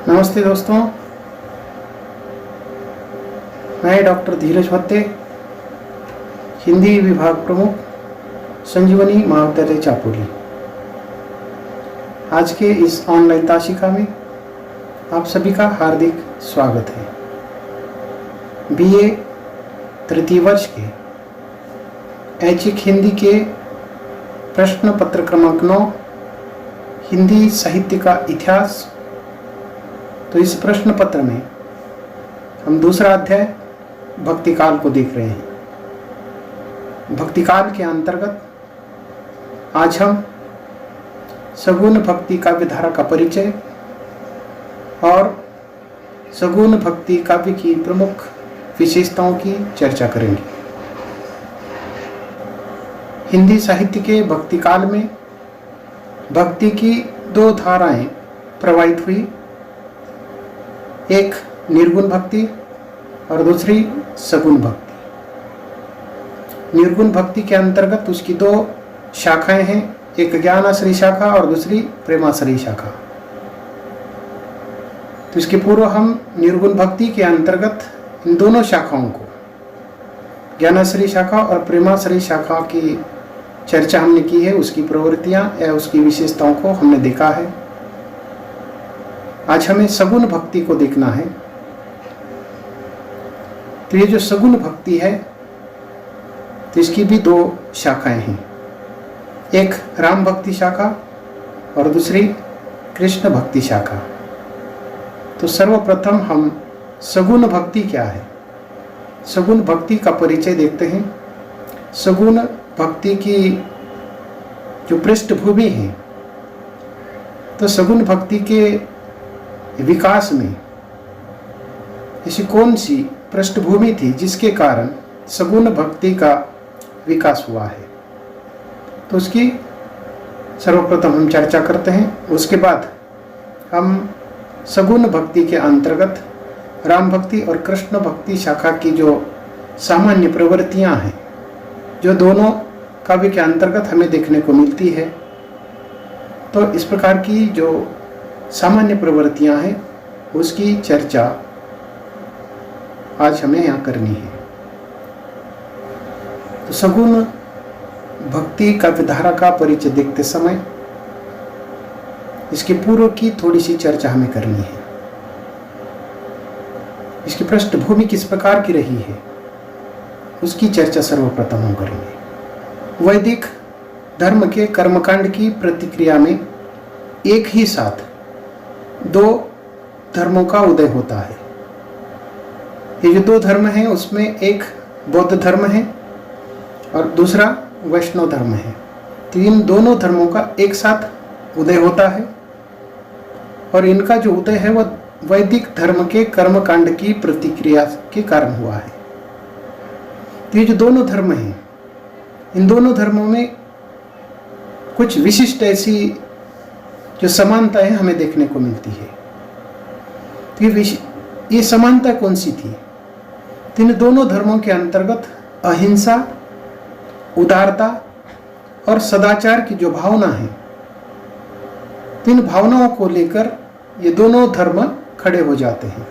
नमस्ते दोस्तों, मैं डॉक्टर धीरज भत्ते, हिंदी विभाग प्रमुख, संजीवनी महाविद्यालय चापोली। आज के इस ऑनलाइन ताशिका में आप सभी का हार्दिक स्वागत है। बीए तृतीय वर्ष के ऐच्छिक हिंदी के प्रश्न पत्र क्रमांक 9 हिंदी साहित्य का इतिहास। तो इस प्रश्न पत्र में हम दूसरा अध्याय भक्ति काल को देख रहे हैं। भक्ति काल के अंतर्गत आज हम सगुण भक्ति काव्य धारा का परिचय और सगुण भक्ति काव्य की प्रमुख विशेषताओं की चर्चा करेंगे। हिंदी साहित्य के भक्ति काल में भक्ति की दो धाराएं प्रवाहित हुई, एक निर्गुण भक्ति और दूसरी सगुण भक्ति। निर्गुण भक्ति के अंतर्गत उसकी दो शाखाएं हैं, एक ज्ञानाश्रयी शाखा और दूसरी प्रेमाश्रयी शाखा। तो इसके पूर्व हम निर्गुण भक्ति के अंतर्गत इन दोनों शाखाओं को, ज्ञानाश्रयी शाखा और प्रेमाश्रयी शाखा की चर्चा हमने की है, उसकी प्रवृत्तियां या उसकी विशेषताओं को हमने देखा है। आज हमें सगुण भक्ति को देखना है। तो ये जो सगुण भक्ति है, तो इसकी भी दो शाखाएं हैं, एक राम भक्ति शाखा और दूसरी कृष्ण भक्ति शाखा। तो सर्वप्रथम हम सगुण भक्ति क्या है, सगुण भक्ति का परिचय देखते हैं। सगुण भक्ति की जो पृष्ठभूमि है, तो सगुण भक्ति के विकास में ऐसी कौन सी पृष्ठभूमि थी जिसके कारण सगुण भक्ति का विकास हुआ है, तो उसकी सर्वप्रथम हम चर्चा करते हैं। उसके बाद हम सगुण भक्ति के अंतर्गत राम भक्ति और कृष्ण भक्ति शाखा की जो सामान्य प्रवृत्तियां हैं, जो दोनों काव्य के अंतर्गत हमें देखने को मिलती है, तो इस प्रकार की जो सामान्य प्रवृत्तियां हैं उसकी चर्चा आज हमें यहाँ करनी है। तो सगुण भक्ति काव्य धारा का परिचय देखते समय इसके पूर्व की थोड़ी सी चर्चा हमें करनी है। इसकी पृष्ठभूमि किस प्रकार की रही है, उसकी चर्चा सर्वप्रथम हम करेंगे। वैदिक धर्म के कर्मकांड की प्रतिक्रिया में एक ही साथ दो धर्मों का उदय होता है। ये जो दो धर्म हैं उसमें एक बौद्ध धर्म है और दूसरा वैष्णव धर्म है। तो इन दोनों धर्मों का एक साथ उदय होता है और इनका जो उदय है वह वैदिक धर्म के कर्मकांड की प्रतिक्रिया के कारण हुआ है। तो ये जो दोनों धर्म हैं, इन दोनों धर्मों में कुछ विशिष्ट ऐसी जो समानताएं हमें देखने को मिलती है। तो ये समानता कौन सी थी? तो इन दोनों धर्मों के अंतर्गत अहिंसा, उदारता और सदाचार की जो भावना है, तो इन भावनाओं को लेकर ये दोनों धर्म खड़े हो जाते हैं।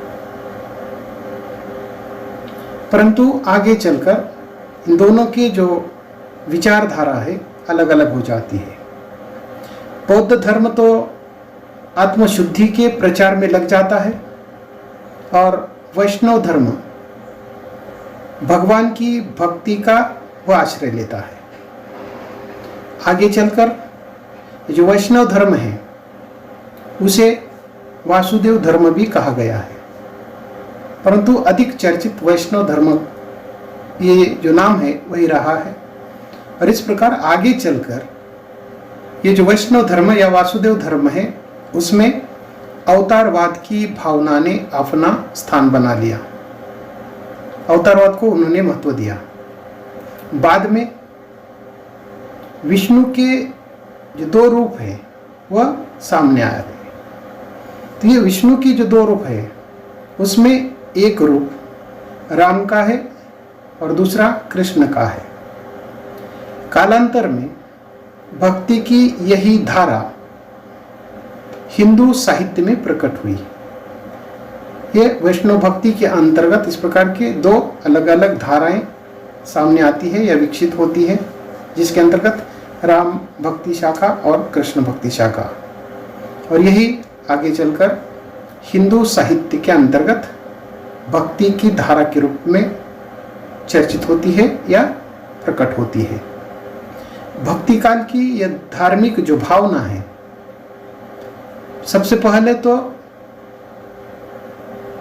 परंतु आगे चलकर इन दोनों की जो विचारधारा है अलग अलग हो जाती है। बौद्ध धर्म तो आत्मशुद्धि के प्रचार में लग जाता है और वैष्णव धर्म भगवान की भक्ति का वह आश्रय लेता है। आगे चलकर जो वैष्णव धर्म है उसे वासुदेव धर्म भी कहा गया है, परंतु अधिक चर्चित वैष्णव धर्म ये जो नाम है वही रहा है। और इस प्रकार आगे चलकर ये जो वैष्णव धर्म या वासुदेव धर्म है उसमें अवतारवाद की भावना ने अपना स्थान बना लिया, अवतारवाद को उन्होंने महत्व दिया। बाद में विष्णु के जो दो रूप है वह सामने आया। तो ये विष्णु की जो दो रूप है उसमें एक रूप राम का है और दूसरा कृष्ण का है। कालांतर में भक्ति की यही धारा हिंदू साहित्य में प्रकट हुई। ये वैष्णव भक्ति के अंतर्गत इस प्रकार के दो अलग अलग धाराएं सामने आती है या विकसित होती है, जिसके अंतर्गत राम भक्ति शाखा और कृष्ण भक्ति शाखा, और यही आगे चलकर हिंदू साहित्य के अंतर्गत भक्ति की धारा के रूप में चर्चित होती है या प्रकट होती है। भक्ति काल की यह धार्मिक जो भावना है, सबसे पहले तो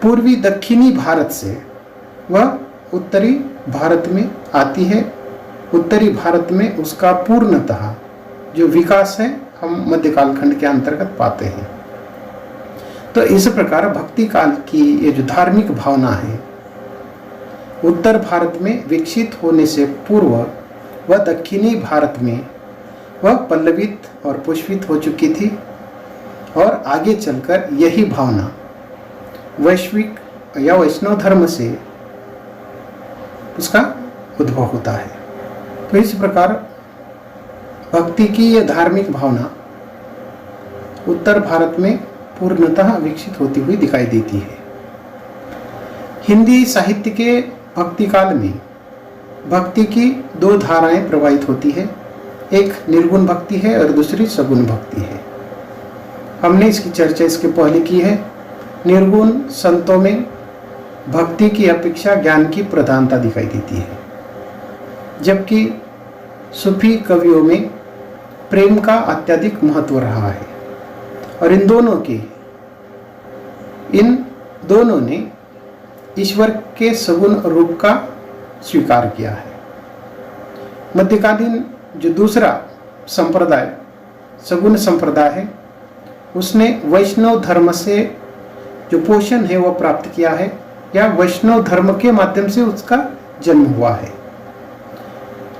पूर्वी दक्षिणी भारत से वह उत्तरी भारत में आती है। उत्तरी भारत में उसका पूर्णतः जो विकास है हम मध्य कालखंड के अंतर्गत पाते हैं। तो इस प्रकार भक्ति काल की ये जो धार्मिक भावना है उत्तर भारत में विकसित होने से पूर्व वह दक्षिणी भारत में वह पल्लवित और पुष्पित हो चुकी थी, और आगे चलकर यही भावना वैश्विक या वैष्णव धर्म से उसका उद्भव होता है। तो इस प्रकार भक्ति की यह धार्मिक भावना उत्तर भारत में पूर्णतः विकसित होती हुई दिखाई देती है। हिंदी साहित्य के भक्ति काल में भक्ति की दो धाराएं प्रवाहित होती है, एक निर्गुण भक्ति है और दूसरी सगुण भक्ति है। हमने इसकी चर्चा इसके पहले की है। निर्गुण संतों में भक्ति की अपेक्षा ज्ञान की प्रधानता दिखाई देती है, जबकि सूफी कवियों में प्रेम का अत्यधिक महत्व रहा है, और इन दोनों ने ईश्वर के सगुण रूप का स्वीकार किया है। मध्यकालीन जो दूसरा संप्रदाय सगुण संप्रदाय है, उसने वैष्णव धर्म से जो पोषण है वह प्राप्त किया है, या वैष्णव धर्म के माध्यम से उसका जन्म हुआ है।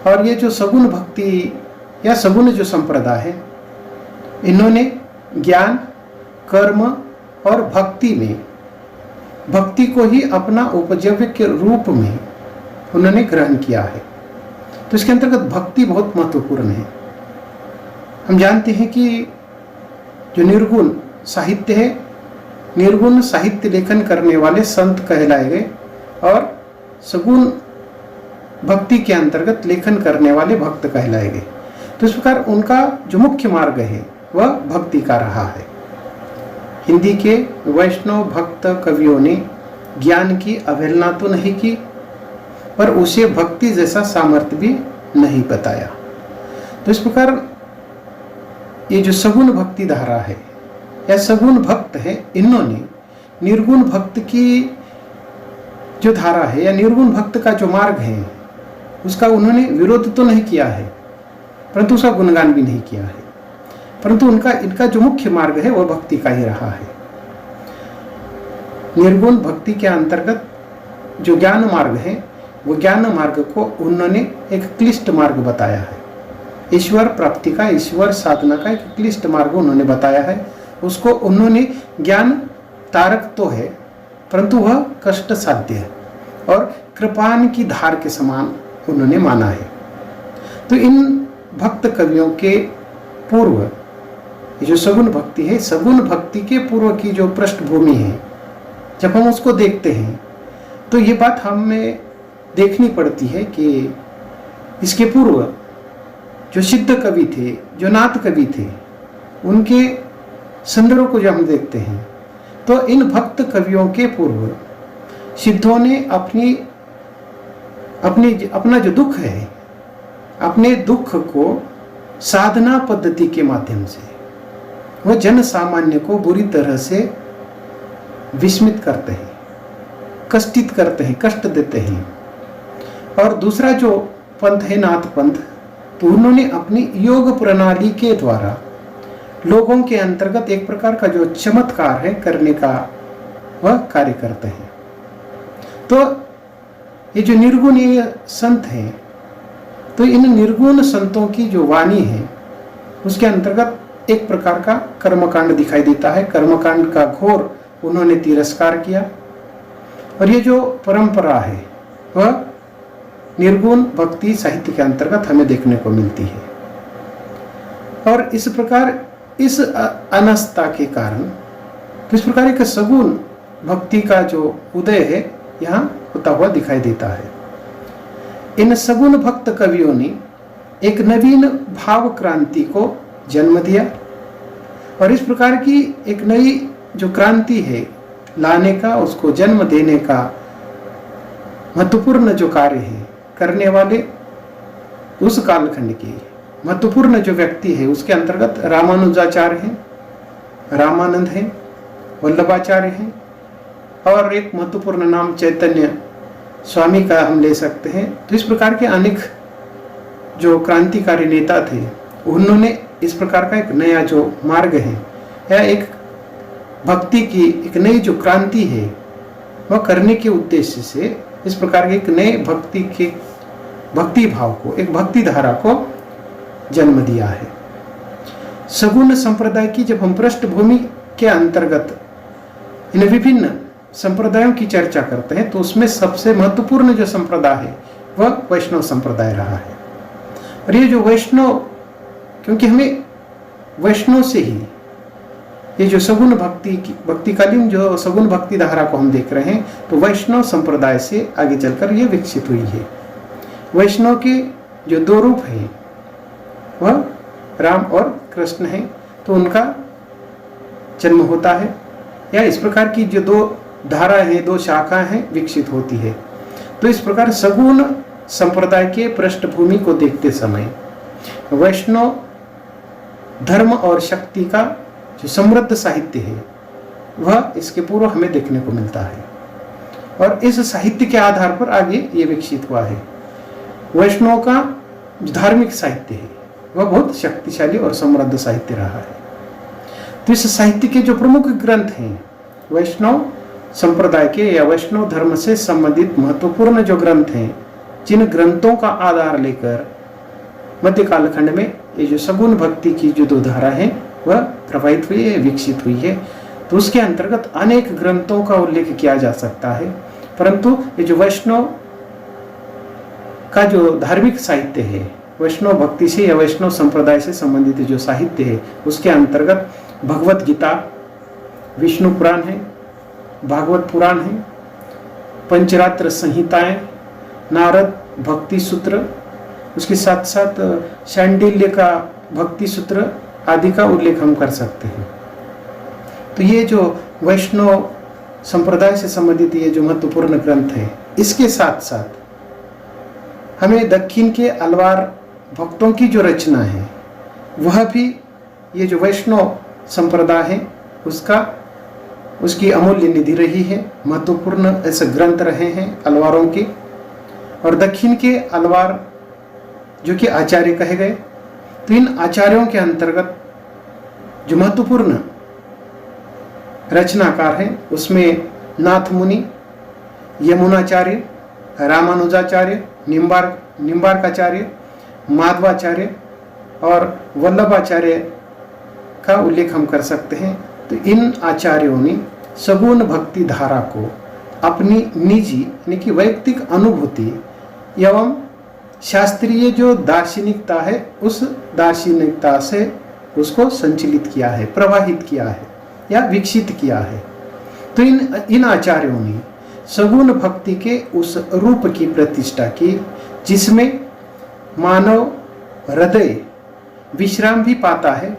और ये जो सगुण भक्ति या सगुण जो संप्रदाय है, इन्होंने ज्ञान, कर्म और भक्ति में भक्ति को ही अपना उपजीव्य के रूप में उन्होंने ग्रहण किया है। तो इसके अंतर्गत भक्ति बहुत महत्वपूर्ण है। हम जानते हैं कि जो निर्गुण साहित्य है, निर्गुण साहित्य लेखन करने वाले संत कहलाए गए, और सगुण भक्ति के अंतर्गत लेखन करने वाले भक्त कहलाए गए। तो इस प्रकार उनका जो मुख्य मार्ग है वह भक्ति का रहा है। हिंदी के वैष्णव भक्त कवियों ने ज्ञान की अवहेलना तो नहीं की, पर उसे भक्ति जैसा सामर्थ्य भी नहीं बताया। तो इस प्रकार ये जो सगुण भक्ति धारा है या सगुण भक्त है, इन्होंने निर्गुण भक्त की जो धारा है या निर्गुण भक्त का जो मार्ग है उसका उन्होंने विरोध तो नहीं किया है, परंतु उसका गुणगान भी नहीं किया है, परंतु इनका जो मुख्य मार्ग है वह भक्ति का ही रहा है। निर्गुण भक्ति के अंतर्गत जो ज्ञान मार्ग है, वो ज्ञान मार्ग को उन्होंने एक क्लिष्ट मार्ग बताया है। ईश्वर प्राप्ति का, ईश्वर साधना का एक क्लिष्ट मार्ग उन्होंने बताया है। उसको उन्होंने ज्ञान तारक तो है, परंतु वह कष्ट साध्य है और कृपान की धार के समान उन्होंने माना है। तो इन भक्त कवियों के पूर्व ये जो सगुण भक्ति है, सगुण भक्ति के पूर्व की जो पृष्ठभूमि है, जब हम उसको देखते हैं तो ये बात हमें देखनी पड़ती है कि इसके पूर्व जो सिद्ध कवि थे, जो नाथ कवि थे, उनके संदर्भ को जब हम देखते हैं तो इन भक्त कवियों के पूर्व सिद्धों ने अपना जो दुख है, अपने दुख को साधना पद्धति के माध्यम से वह जन सामान्य को बुरी तरह से विस्मित करते हैं, कष्टित करते हैं, कष्ट देते हैं। और दूसरा जो पंथ है नाथ पंथ, तो उन्होंने अपनी योग प्रणाली के द्वारा लोगों के अंतर्गत एक प्रकार का जो चमत्कार है करने का वह कार्य करते हैं। तो ये जो निर्गुणीय संत हैं, तो इन निर्गुण संतों की जो वाणी है उसके अंतर्गत एक प्रकार का कर्मकांड दिखाई देता है। कर्मकांड का घोर उन्होंने तिरस्कार किया, और ये जो परंपरा है वह निर्गुण भक्ति साहित्य के अंतर्गत हमें देखने को मिलती है। और इस प्रकार इस अनस्था के कारण किस प्रकार एक सगुण भक्ति का जो उदय है यहाँ होता हुआ दिखाई देता है। इन सगुण भक्त कवियों ने एक नवीन भाव क्रांति को जन्म दिया और इस प्रकार की एक नई जो क्रांति है लाने का, उसको जन्म देने का महत्वपूर्ण जो कार्य है करने वाले उस कालखंड के महत्वपूर्ण जो व्यक्ति है उसके अंतर्गत रामानुजाचार्य हैं, रामानंद हैं, वल्लभाचार्य हैं और एक महत्वपूर्ण नाम चैतन्य स्वामी का हम ले सकते हैं। तो इस प्रकार के अनेक जो क्रांतिकारी नेता थे उन्होंने इस प्रकार का एक नया जो मार्ग है या एक भक्ति की एक नई जो क्रांति है वह करने के उद्देश्य से इस प्रकार के एक नए भक्ति भाव को, एक भक्ति धारा को जन्म दिया है। सगुण संप्रदाय की जब हम पृष्ठभूमि के अंतर्गत इन विभिन्न संप्रदायों की चर्चा करते हैं तो उसमें सबसे महत्वपूर्ण जो संप्रदाय है वह वैष्णव संप्रदाय रहा है। और ये जो वैष्णव, क्योंकि हमें वैष्णव से ही ये जो सगुण भक्तिकालीन जो सगुण भक्ति धारा को हम देख रहे हैं तो वैष्णव संप्रदाय से आगे चलकर ये विकसित हुई है। वैष्णव के जो दो रूप हैं वह राम और कृष्ण हैं, तो उनका जन्म होता है या इस प्रकार की जो दो धारा है, दो शाखा हैं विकसित होती है। तो इस प्रकार सगुण संप्रदाय के पृष्ठभूमि को देखते समय वैष्णव धर्म और शक्ति का जो समृद्ध साहित्य है वह इसके पूर्व हमें देखने को मिलता है और इस साहित्य के आधार पर आगे ये विकसित हुआ है। वैष्णव का जो धार्मिक साहित्य है वह बहुत शक्तिशाली और समृद्ध साहित्य रहा है। तो इस साहित्य के जो प्रमुख ग्रंथ हैं वैष्णव संप्रदाय के या वैष्णव धर्म से संबंधित महत्वपूर्ण जो ग्रंथ हैं, जिन ग्रंथों का आधार लेकर मध्य कालखंड में ये जो सगुण भक्ति की जो दो धारा है वह प्रभावित हुई है, विकसित हुई है, तो उसके अंतर्गत अनेक ग्रंथों का उल्लेख किया जा सकता है। परंतु ये जो वैष्णव का जो धार्मिक साहित्य है, वैष्णव भक्ति से या वैष्णव संप्रदाय से संबंधित जो साहित्य है उसके अंतर्गत भगवत गीता, विष्णु पुराण है, भागवत पुराण है, पंचरात्र संहिताएं, नारद भक्ति सूत्र, उसके साथ साथ शांडिल्य का भक्ति सूत्र आदि का उल्लेख हम कर सकते हैं। तो ये जो वैष्णव संप्रदाय से संबंधित ये जो महत्वपूर्ण ग्रंथ है, इसके साथ साथ हमें दक्षिण के अलवार भक्तों की जो रचना है वह भी ये जो वैष्णव संप्रदाय है उसकी अमूल्य निधि रही है, महत्वपूर्ण ऐसे ग्रंथ रहे हैं अलवारों के। और दक्षिण के अलवार जो कि आचार्य कहे गए, तो इन आचार्यों के अंतर्गत जो महत्वपूर्ण रचनाकार हैं उसमें नाथ मुनि, यमुनाचार्य, रामानुजाचार्य, निम्बार्काचार्य, माधवाचार्य और वल्लभाचार्य का उल्लेख हम कर सकते हैं। तो इन आचार्यों ने सगुण भक्ति धारा को अपनी निजी यानी कि वैयक्तिक अनुभूति एवं शास्त्रीय जो दार्शनिकता है उस दार्शनिकता से उसको संचलित किया है, प्रवाहित किया है या विकसित किया है। तो इन आचार्यों ने सगुण भक्ति के उस रूप की प्रतिष्ठा की जिसमें मानव हृदय विश्राम भी पाता है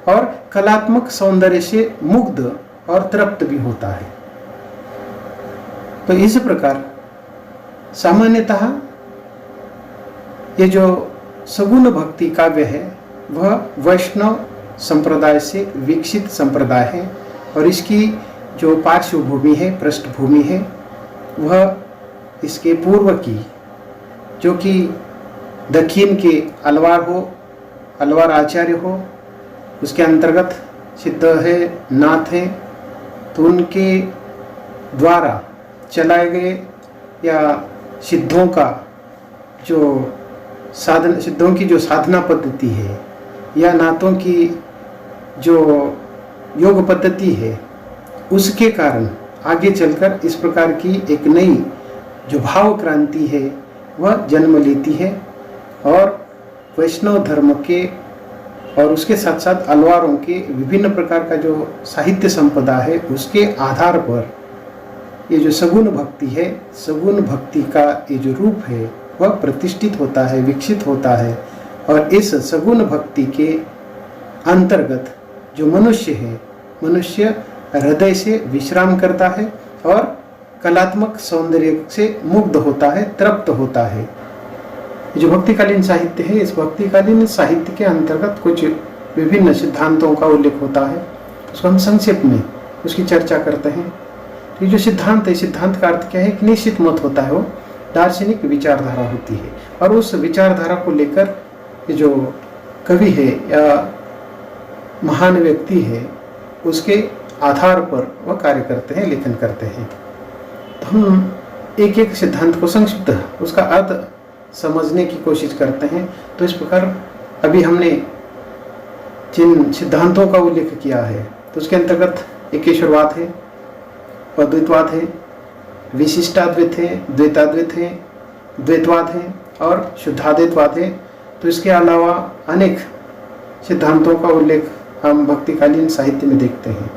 और कलात्मक सौंदर्य से मुग्ध और तृप्त भी होता है। तो इस प्रकार सामान्यतः ये जो सगुण भक्ति काव्य है वह वैष्णव संप्रदाय से विकसित संप्रदाय है और इसकी जो पार्श्वभूमि है, पृष्ठभूमि है, वह इसके पूर्व की जो कि दक्षिण के अलवार आचार्य हो, उसके अंतर्गत सिद्ध है, नाथ है, तो उनके द्वारा चलाए गए या सिद्धों की जो साधना पद्धति है या नाथों की जो योग पद्धति है उसके कारण आगे चलकर इस प्रकार की एक नई जो भाव क्रांति है वह जन्म लेती है और वैष्णव धर्म के और उसके साथ साथ अलवारों के विभिन्न प्रकार का जो साहित्य संपदा है उसके आधार पर ये जो सगुण भक्ति है, सगुण भक्ति का ये जो रूप है वह प्रतिष्ठित होता है, विकसित होता है। और इस सगुण भक्ति के अंतर्गत जो मनुष्य है, मनुष्य हृदय से विश्राम करता है और कलात्मक सौंदर्य से मुग्ध होता है, तृप्त होता है। जो भक्तिकालीन साहित्य है, इस भक्तिकालीन साहित्य के अंतर्गत कुछ विभिन्न सिद्धांतों का उल्लेख होता है, उसको हम संक्षेप में उसकी चर्चा करते हैं। तो ये जो सिद्धांत है, सिद्धांत का अर्थ क्या है? कि निश्चित मत होता है, वो दार्शनिक विचारधारा होती है। और उस विचारधारा को लेकर ये जो कवि है या महान व्यक्ति है, उसके आधार पर वह कार्य करते हैं, लेखन करते हैं। तो हम एक एक सिद्धांत को संक्षिप्त उसका अर्थ समझने की कोशिश करते हैं। तो इस प्रकार अभी हमने जिन सिद्धांतों का उल्लेख किया है, तो उसके अंतर्गत एकेश्वरवाद है, अद्वैतवाद है, विशिष्टाद्वैत है, द्वैताद्वैत है, द्वैतवाद है और शुद्धाद्वैतवाद है। तो इसके अलावा अनेक सिद्धांतों का उल्लेख हम भक्तिकालीन साहित्य में देखते हैं।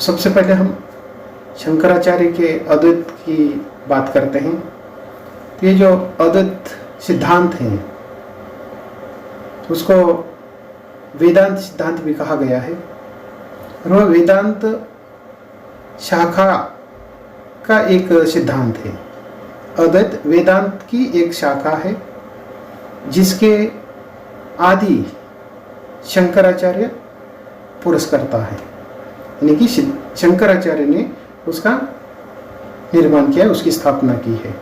सबसे पहले हम शंकराचार्य के अद्वैत की बात करते हैं। तो ये जो अद्वैत सिद्धांत है, उसको वेदांत सिद्धांत भी कहा गया है। और वह वेदांत शाखा का एक सिद्धांत है। अद्वैत वेदांत की एक शाखा है, जिसके आदि शंकराचार्य पुरस्कर्ता है, यानी कि शंकराचार्य ने उसका निर्माण किया है, उसकी स्थापना की है।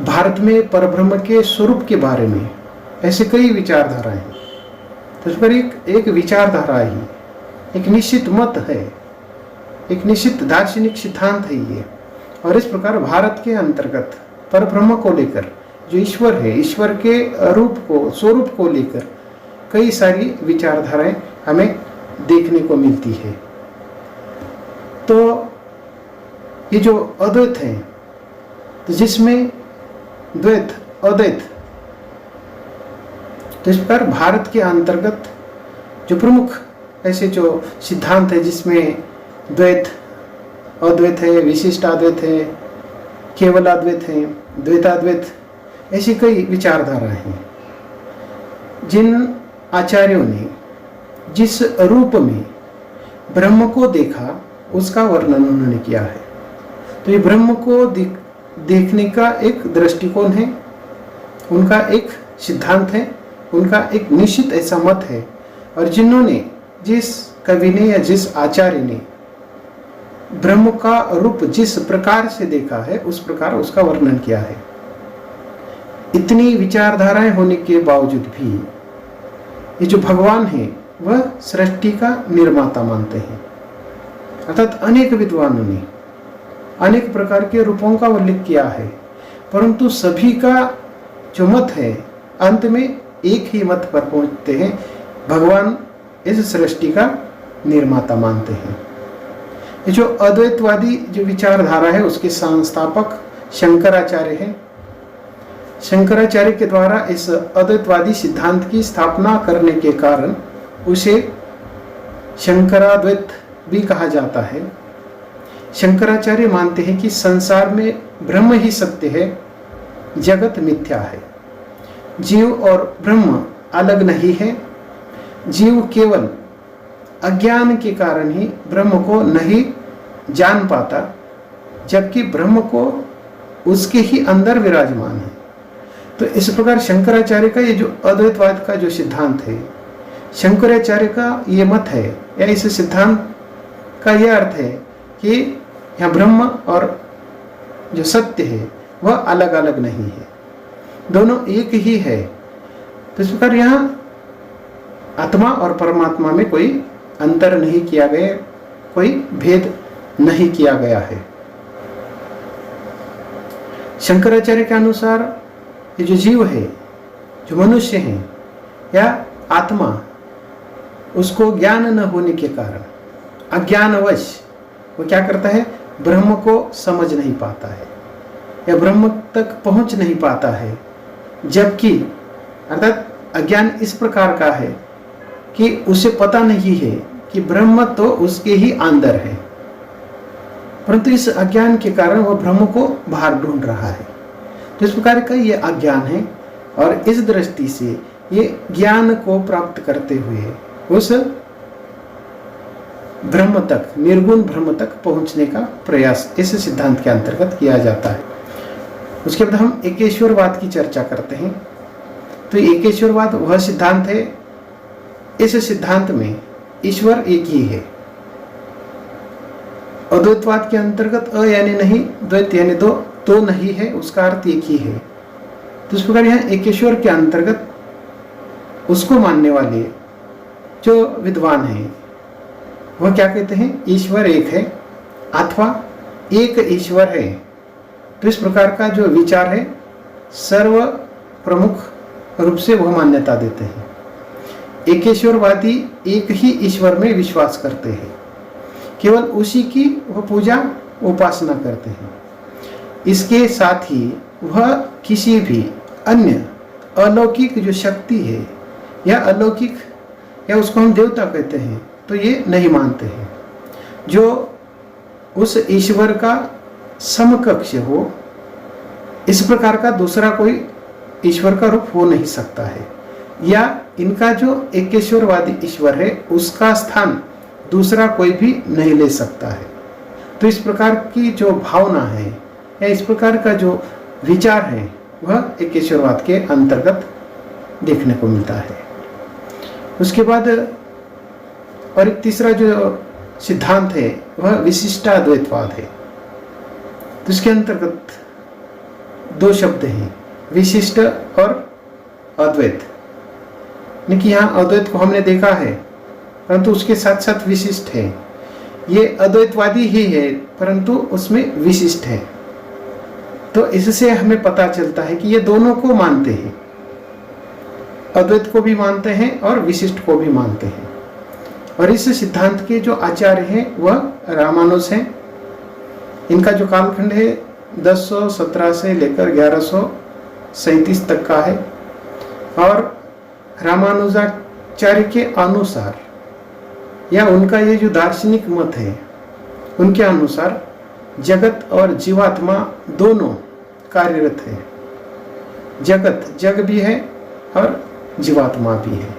भारत में परब्रह्म के स्वरूप के बारे में ऐसे कई विचारधाराएं हैं। तो इस पर एक विचारधारा ही, एक निश्चित मत है, एक निश्चित दार्शनिक सिद्धांत है ये। और इस प्रकार भारत के अंतर्गत परब्रह्म को लेकर जो ईश्वर है, ईश्वर के रूप को, स्वरूप को लेकर कई सारी विचारधाराएं हमें देखने को मिलती है। तो ये जो अद्वैत है, तो जिसमें द्वैत अद्वैत, तो इस प्रकार भारत के अंतर्गत जो प्रमुख ऐसे जो सिद्धांत है, जिसमें द्वैत अद्वैत है, विशिष्टाद्वैत है, केवलाद्वैत है, द्वैताद्वैत, ऐसी कई विचारधाराएं हैं। जिन आचार्यों ने जिस रूप में ब्रह्म को देखा, उसका वर्णन उन्होंने किया है। तो ये ब्रह्म को देखने का एक दृष्टिकोण है, उनका एक सिद्धांत है, उनका एक निश्चित ऐसा मत है। और जिन्होंने, जिस कवि ने या जिस आचार्य ने ब्रह्म का रूप जिस प्रकार से देखा है, उस प्रकार उसका वर्णन किया है। इतनी विचारधाराएं होने के बावजूद भी ये जो भगवान है, वह सृष्टि का निर्माता मानते हैं। अर्थात अनेक विद्वानों ने अनेक प्रकार के रूपों का उल्लेख किया है, परंतु सभी का जो मत है, अंत में एक ही मत पर पहुंचते हैं, भगवान इस सृष्टि का निर्माता मानते हैं। ये जो अद्वैतवादी जो विचारधारा है, उसके संस्थापक शंकराचार्य हैं। शंकराचार्य के द्वारा इस अद्वैतवादी सिद्धांत की स्थापना करने के कारण उसे शंकराद्वैत भी कहा जाता है। शंकराचार्य मानते हैं कि संसार में ब्रह्म ही सत्य है, जगत मिथ्या है। जीव और ब्रह्म अलग नहीं है। जीव केवल अज्ञान के कारण ही ब्रह्म को नहीं जान पाता, जबकि ब्रह्म को उसके ही अंदर विराजमान है। तो इस प्रकार शंकराचार्य का ये जो अद्वैतवाद का जो सिद्धांत है, शंकराचार्य का ये मत है, या इस सिद्धांत का यह अर्थ है कि यहाँ ब्रह्म और जो सत्य है वह अलग अलग नहीं है, दोनों एक ही है। तो इस प्रकार यहाँ आत्मा और परमात्मा में कोई अंतर नहीं किया गया, कोई भेद नहीं किया गया है। शंकराचार्य के अनुसार ये जो जीव है, जो मनुष्य है या आत्मा, उसको ज्ञान न होने के कारण अज्ञानवश वो क्या करता है, ब्रह्म को समझ नहीं पाता है या ब्रह्म तक पहुंच नहीं पाता है। जबकि अर्थात अज्ञान इस प्रकार का है कि उसे पता नहीं है कि ब्रह्म तो उसके ही अंदर है, परंतु इस अज्ञान के कारण वह ब्रह्म को बाहर ढूंढ रहा है। तो इस प्रकार का ये अज्ञान है, और इस दृष्टि से ये ज्ञान को प्राप्त करते हुए उस ब्रह्म तक, निर्गुण ब्रह्म तक पहुंचने का प्रयास इस सिद्धांत के अंतर्गत किया जाता है। उसके बाद हम एकेश्वरवाद की चर्चा करते हैं। तो एकेश्वरवाद वह सिद्धांत है, इस सिद्धांत में ईश्वर एक ही है। अद्वैतवाद के अंतर्गत अ यानी नहीं, द्वैत यानी दो, तो नहीं है, उसका अर्थ एक ही है। तो इस प्रकार यहाँ एकेश्वर के अंतर्गत उसको मानने वाले जो विद्वान हैं वह क्या कहते हैं, ईश्वर एक है अथवा एक ईश्वर है। तो इस प्रकार का जो विचार है सर्व प्रमुख रूप से वह मान्यता देते हैं। एकेश्वरवादी एक ही ईश्वर में विश्वास करते हैं, केवल उसी की वह पूजा उपासना करते हैं। इसके साथ ही वह किसी भी अन्य अलौकिक जो शक्ति है या अलौकिक, या उसको हम देवता कहते हैं, तो ये नहीं मानते हैं। जो उस ईश्वर का समकक्ष हो, इस प्रकार का दूसरा कोई ईश्वर का रूप हो नहीं सकता है, या इनका जो एकेश्वरवादी ईश्वर है उसका स्थान दूसरा कोई भी नहीं ले सकता है। तो इस प्रकार की जो भावना है या इस प्रकार का जो विचार है वह एकेश्वरवाद के अंतर्गत देखने को मिलता है। उसके बाद और एक तीसरा जो सिद्धांत है वह विशिष्टाद्वैतवाद है। तो इसके अंतर्गत दो शब्द हैं, विशिष्ट और अद्वैत। कि यहाँ अद्वैत को हमने देखा है, परंतु उसके साथ साथ विशिष्ट है। ये अद्वैतवादी ही है, परंतु उसमें विशिष्ट है। तो इससे हमें पता चलता है कि ये दोनों को मानते हैं, अद्वैत को भी मानते हैं और विशिष्ट को भी मानते हैं। और इस सिद्धांत के जो आचार्य हैं वह रामानुज हैं। इनका जो कालखंड है 1017 से लेकर 1137 तक का है। और रामानुजाचार्य के अनुसार या उनका ये जो दार्शनिक मत है उनके अनुसार जगत और जीवात्मा दोनों कार्यरत है। जगत जग भी है और जीवात्मा भी है।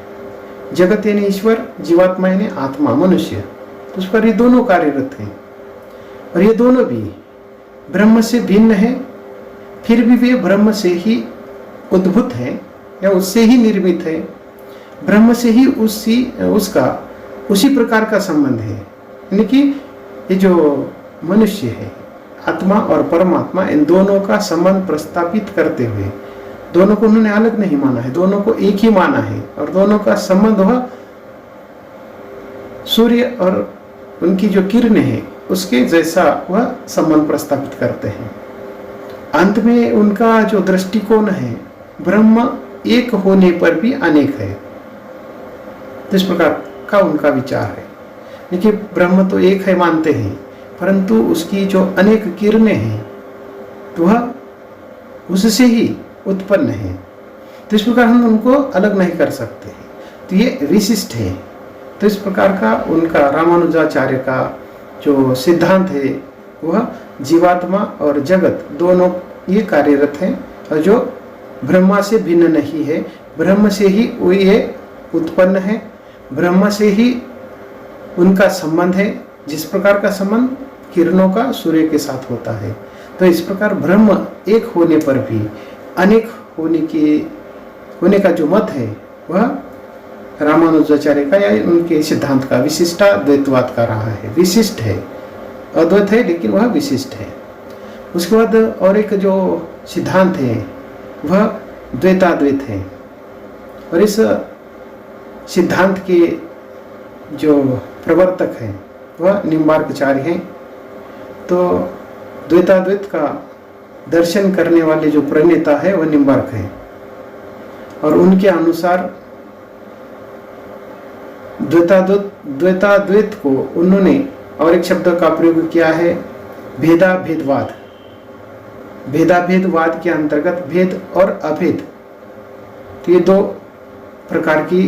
जगत यानी ईश्वर, जीवात्मा यानी आत्मा, मनुष्य। तो उस पर ये दोनों कार्यरत हैं, और ये दोनों भी ब्रह्म से भिन्न है, फिर भी वे ब्रह्म से ही उद्भूत हैं या उससे ही निर्मित है। ब्रह्म से ही उसी प्रकार का संबंध है। यानी कि ये जो मनुष्य है, आत्मा और परमात्मा, इन दोनों का संबंध प्रस्तापित करते हुए दोनों को उन्होंने अलग नहीं माना है, दोनों को एक ही माना है। और दोनों का संबंध वह सूर्य और उनकी जो किरणें हैं उसके जैसा वह संबंध प्रस्तापित करते हैं। अंत में उनका जो दृष्टिकोण है, ब्रह्म एक होने पर भी अनेक है। तो इस प्रकार का उनका विचार है। देखिए, ब्रह्म तो एक है मानते हैं, परंतु उसकी जो अनेक किरणें हैं तो वह उससे ही उत्पन्न है। तो इस प्रकार हम उनको अलग नहीं कर सकते। तो ये विशिष्ट है। तो इस प्रकार का उनका रामानुजाचार्य का जो सिद्धांत है वह जीवात्मा और जगत दोनों ये कार्यरत हैं, और जो ब्रह्मा से भिन्न नहीं है, ब्रह्म से ही वो ये उत्पन्न है, ब्रह्म से ही उनका संबंध है। जिस प्रकार का संबंध किरणों का सूर्य के साथ होता है। तो इस प्रकार ब्रह्म एक होने पर भी अनेक होने का जो मत है वह रामानुजाचार्य का या उनके सिद्धांत का विशिष्टाद्वैतवाद का रहा है। विशिष्ट है, अद्वैत है लेकिन वह विशिष्ट है। उसके बाद और एक जो सिद्धांत है वह द्वैताद्वैत है। और इस सिद्धांत के जो प्रवर्तक हैं वह निम्बार्काचार्य हैं। तो द्वैताद्वैत का दर्शन करने वाले जो प्रणेता है वह निम्बार्क है। और उनके अनुसार द्वैताद्वैत को उन्होंने और एक शब्द का प्रयोग किया है, भेदाभेदवाद। भेदाभेदवाद के अंतर्गत भेद और अभेद, तो ये दो प्रकार की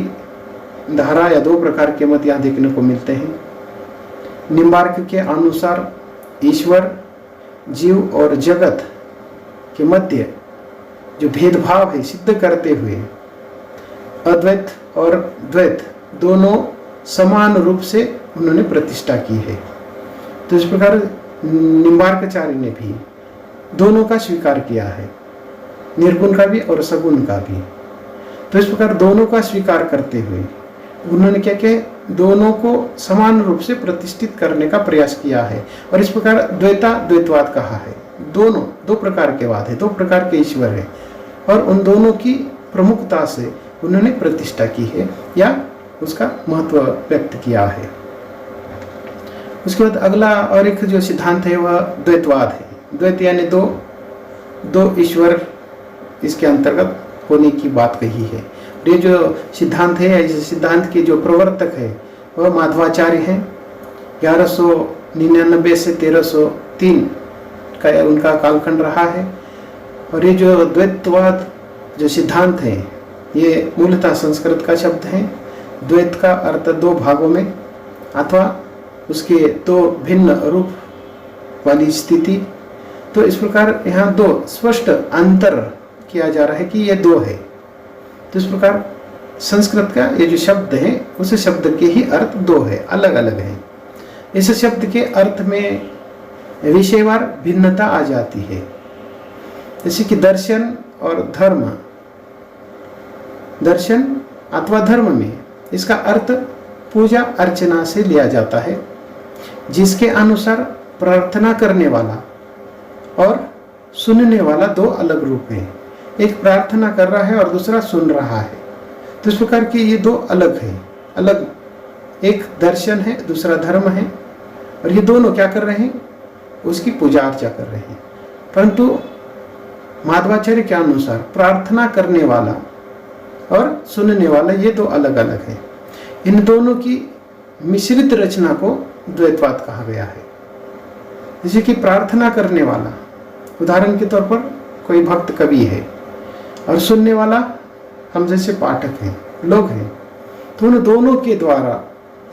धारा या दो प्रकार के मत यहाँ देखने को मिलते हैं। निम्बार्क के अनुसार ईश्वर, जीव और जगत के मध्य जो भेदभाव है सिद्ध करते हुए अद्वैत और द्वैत दोनों समान रूप से उन्होंने प्रतिष्ठा की है। तो इस प्रकार निम्बार्काचार्य ने भी दोनों का स्वीकार किया है, निर्गुण का भी और सगुण का भी। तो इस प्रकार दोनों का स्वीकार करते हुए उन्होंने क्या किया, दोनों को समान रूप से प्रतिष्ठित करने का प्रयास किया है। और इस प्रकार द्वैतवाद कहा है। दोनों दो प्रकार के वाद है, दो प्रकार के ईश्वर है, और उन दोनों की प्रमुखता से उन्होंने प्रतिष्ठा की है या उसका महत्व व्यक्त किया है। उसके बाद अगला और एक जो सिद्धांत है वह द्वैतवाद है। द्वैत यानी दो ईश्वर इसके अंतर्गत होने की बात कही है। ये जो सिद्धांत है, इस सिद्धांत के जो प्रवर्तक है वह माधवाचार्य हैं। 1199 से 1303 का उनका कालखंड रहा है। और ये जो द्वैतवाद जो सिद्धांत है ये मूलतः संस्कृत का शब्द है। द्वैत का अर्थ दो भागों में अथवा उसके दो भिन्न रूप वाली स्थिति। तो इस प्रकार यहाँ दो स्पष्ट अंतर किया जा रहा है कि ये दो है। तो इस प्रकार संस्कृत का ये जो शब्द है उस शब्द के ही अर्थ दो है, अलग अलग है। इस शब्द के अर्थ में विषयवार भिन्नता आ जाती है। जैसे कि दर्शन और धर्म, दर्शन अथवा धर्म में इसका अर्थ पूजा अर्चना से लिया जाता है, जिसके अनुसार प्रार्थना करने वाला और सुनने वाला दो अलग रूप हैं। एक प्रार्थना कर रहा है और दूसरा सुन रहा है। तो इस प्रकार के ये दो अलग है, अलग एक दर्शन है, दूसरा धर्म है, और ये दोनों क्या कर रहे हैं, उसकी पूजा अर्चा कर रहे हैं। परंतु माधवाचार्य के अनुसार प्रार्थना करने वाला और सुनने वाला ये दो अलग अलग है। इन दोनों की मिश्रित रचना को द्वैतवाद कहा गया है। जैसे कि प्रार्थना करने वाला, उदाहरण के तौर पर कोई भक्त कवि है और सुनने वाला हम जैसे पाठक हैं, लोग हैं, तो उन दोनों के द्वारा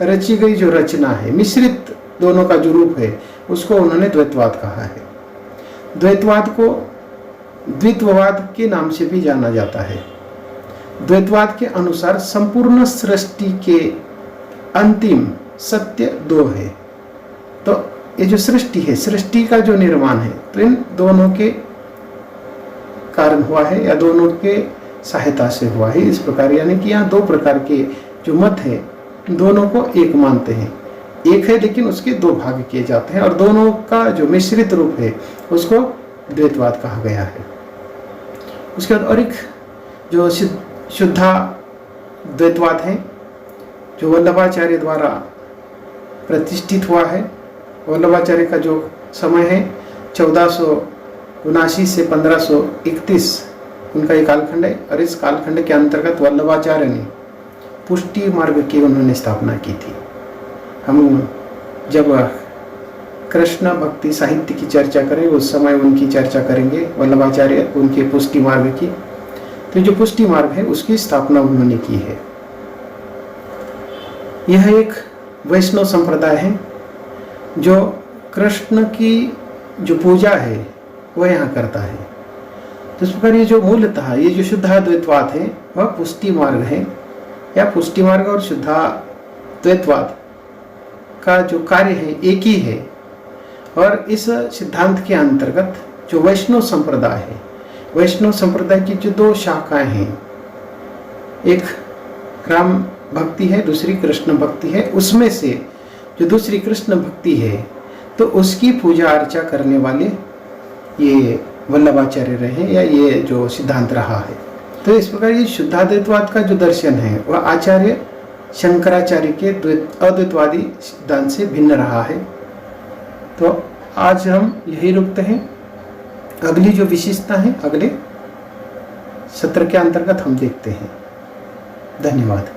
रची गई जो रचना है, मिश्रित दोनों का जो रूप है, उसको उन्होंने द्वैतवाद कहा है। द्वैतवाद को द्वित्ववाद के नाम से भी जाना जाता है। द्वैतवाद के अनुसार संपूर्ण सृष्टि के अंतिम सत्य दो है। तो ये जो सृष्टि है, सृष्टि का जो निर्माण है, तो इन दोनों के कारण हुआ है या दोनों के सहायता से हुआ है। इस प्रकार यानी कि यहाँ दो प्रकार के जो मत है, दोनों को एक मानते हैं। एक है लेकिन उसके दो भाग किए जाते हैं, और दोनों का जो मिश्रित रूप है उसको द्वैतवाद कहा गया है। उसके बाद और एक जो शुद्धा द्वैतवाद है, जो वल्लभाचार्य द्वारा प्रतिष्ठित हुआ है। वल्लभाचार्य का जो समय है 1479 से 1531 उनका एक कालखंड है, और इस कालखंड के अंतर्गत वल्लभाचार्य ने पुष्टि मार्ग की उन्होंने स्थापना की थी। हम जब कृष्ण भक्ति साहित्य की चर्चा करें उस समय उनकी चर्चा करेंगे, वल्लभाचार्य उनके पुष्टि मार्ग की। तो जो पुष्टि मार्ग है उसकी स्थापना उन्होंने की है। यह एक वैष्णव संप्रदाय है जो कृष्ण की जो पूजा है वह यहाँ करता है। तो इस प्रकार ये जो मूलतः ये जो शुद्धाद्वैतवाद है वह पुष्टि मार्ग है, या पुष्टि मार्ग और शुद्धाद्वैतवाद का जो कार्य है एक ही है। और इस सिद्धांत के अंतर्गत जो वैष्णव संप्रदाय है, वैष्णव संप्रदाय की जो दो शाखाएं हैं, एक राम भक्ति है, दूसरी कृष्ण भक्ति है। उसमें से जो दूसरी कृष्ण भक्ति है तो उसकी पूजा अर्चा करने वाले ये वल्लभाचार्य रहे, या ये जो सिद्धांत रहा है। तो इस प्रकार ये शुद्धाद्वैतवाद का जो दर्शन है वह आचार्य शंकराचार्य के अद्वैतवादी सिद्धांत से भिन्न रहा है। तो आज हम यही रुकते हैं। अगली जो विशेषता है अगले सत्र के अंतर्गत हम देखते हैं। धन्यवाद।